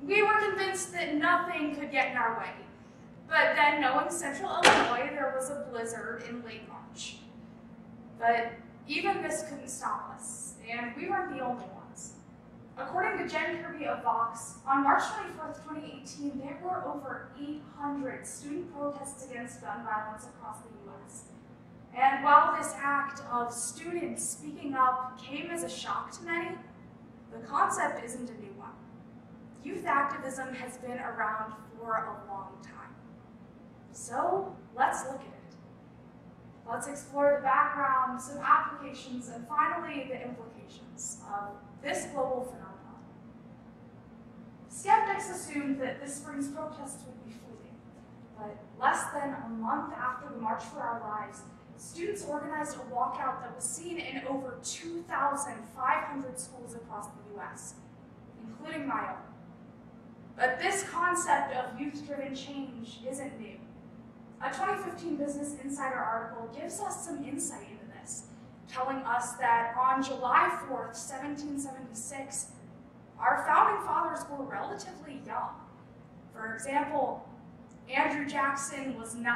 We were convinced that nothing could get in our way. But then, knowing Central Illinois, there was a blizzard in late March. But even this couldn't stop us, and we weren't the only ones. According to Jen Kirby of Vox, on March 24th, 2018, there were over 800 student protests against gun violence across the U.S. And while this act of students speaking up came as a shock to many, the concept isn't a new one. Youth activism has been around for a long time. So let's look at it. Let's explore the background, some applications, and finally the implications of this global phenomenon. Skeptics assumed that this spring's protests would be fleeting, but less than a month after the March for Our Lives, students organized a walkout that was seen in over 2,500 schools across the U.S., including my own. But this concept of youth-driven change isn't new. A 2015 Business Insider article gives us some insight into this, telling us that on July 4th, 1776, our founding fathers were relatively young. For example, Andrew Jackson was 9,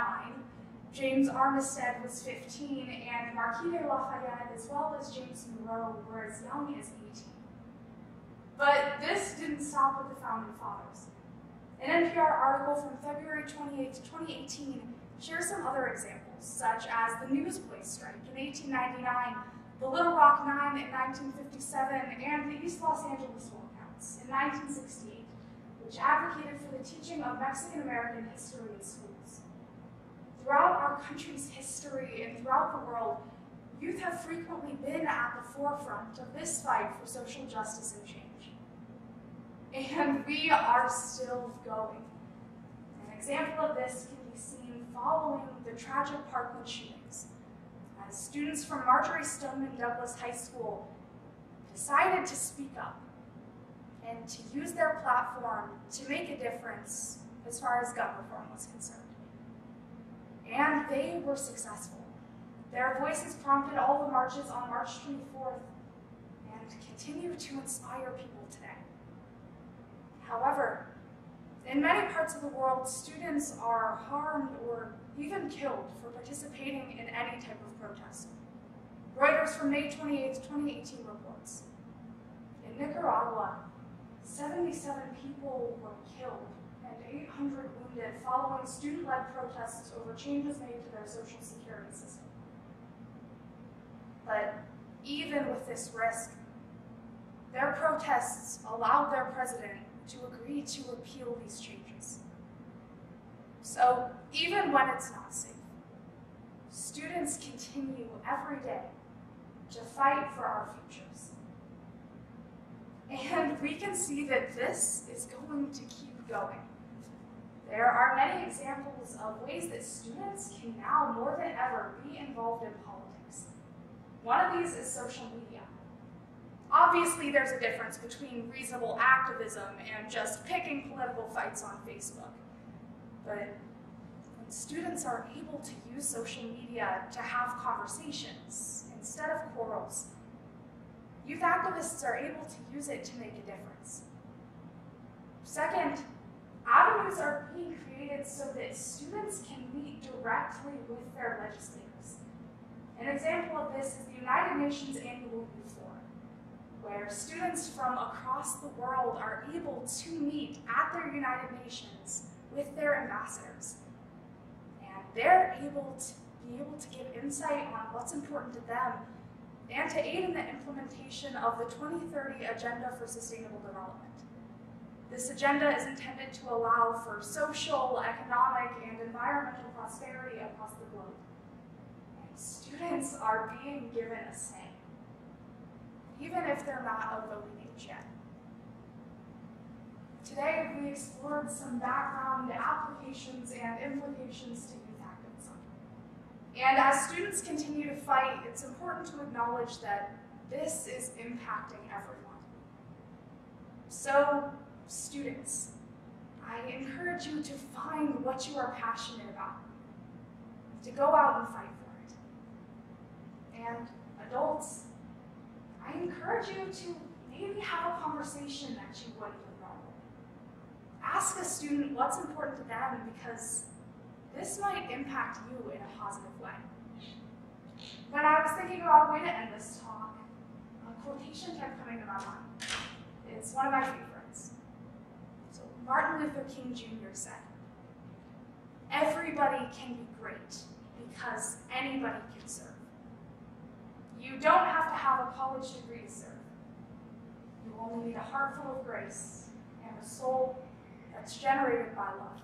James Armistead was 15, and Marquis de Lafayette, as well as James Monroe, were as young as 18. But this didn't stop with the founding fathers. An NPR article from February 28, 2018 shares some other examples, such as the Newsboys strike in 1899, the Little Rock Nine in 1957, and the East Los Angeles walkouts in 1968, which advocated for the teaching of Mexican-American history in schools. Throughout our country's history and throughout the world, youth have frequently been at the forefront of this fight for social justice and change. And we are still going. An example of this can be seen following the tragic Parkland shootings, as students from Marjorie Stoneman Douglas High School decided to speak up and to use their platform to make a difference as far as gun reform was concerned. And they were successful. Their voices prompted all the marches on March 24th and continue to inspire people today. However, in many parts of the world, students are harmed or even killed for participating in any type of protest. Reuters from May 28, 2018 reports, in Nicaragua, 77 people were killed and 800 wounded following student-led protests over changes made to their social security system. But even with this risk, their protests allowed their president to agree to repeal these changes. So even when it's not safe, students continue every day to fight for our futures. And we can see that this is going to keep going. There are many examples of ways that students can now more than ever be involved in politics. One of these is social media. Obviously, there's a difference between reasonable activism and just picking political fights on Facebook. But when students are able to use social media to have conversations instead of quarrels, youth activists are able to use it to make a difference. Second, avenues are being created so that students can meet directly with their legislators. An example of this is the United Nations Annual Youth Forum, where students from across the world are able to meet at their United Nations with their ambassadors. And they're able to give insight on what's important to them and to aid in the implementation of the 2030 Agenda for Sustainable Development. This agenda is intended to allow for social, economic, and environmental prosperity across the globe. And students are being given a say, even if they're not of voting age yet. Today, we explored some background, applications, and implications to youth activism. And as students continue to fight, it's important to acknowledge that this is impacting everyone. So, students, I encourage you to find what you are passionate about, to go out and fight for it. And adults, I encourage you to maybe have a conversation that you wouldn't have normally. ask a student what's important to them, because this might impact you in a positive way. When I was thinking about a way to end this talk, a quotation kept coming to my mind. It's one of my favorites. So Martin Luther King Jr. said, "Everybody can be great because anybody can serve." You don't have to have a college degree to serve. You only need a heart full of grace and a soul that's generated by love.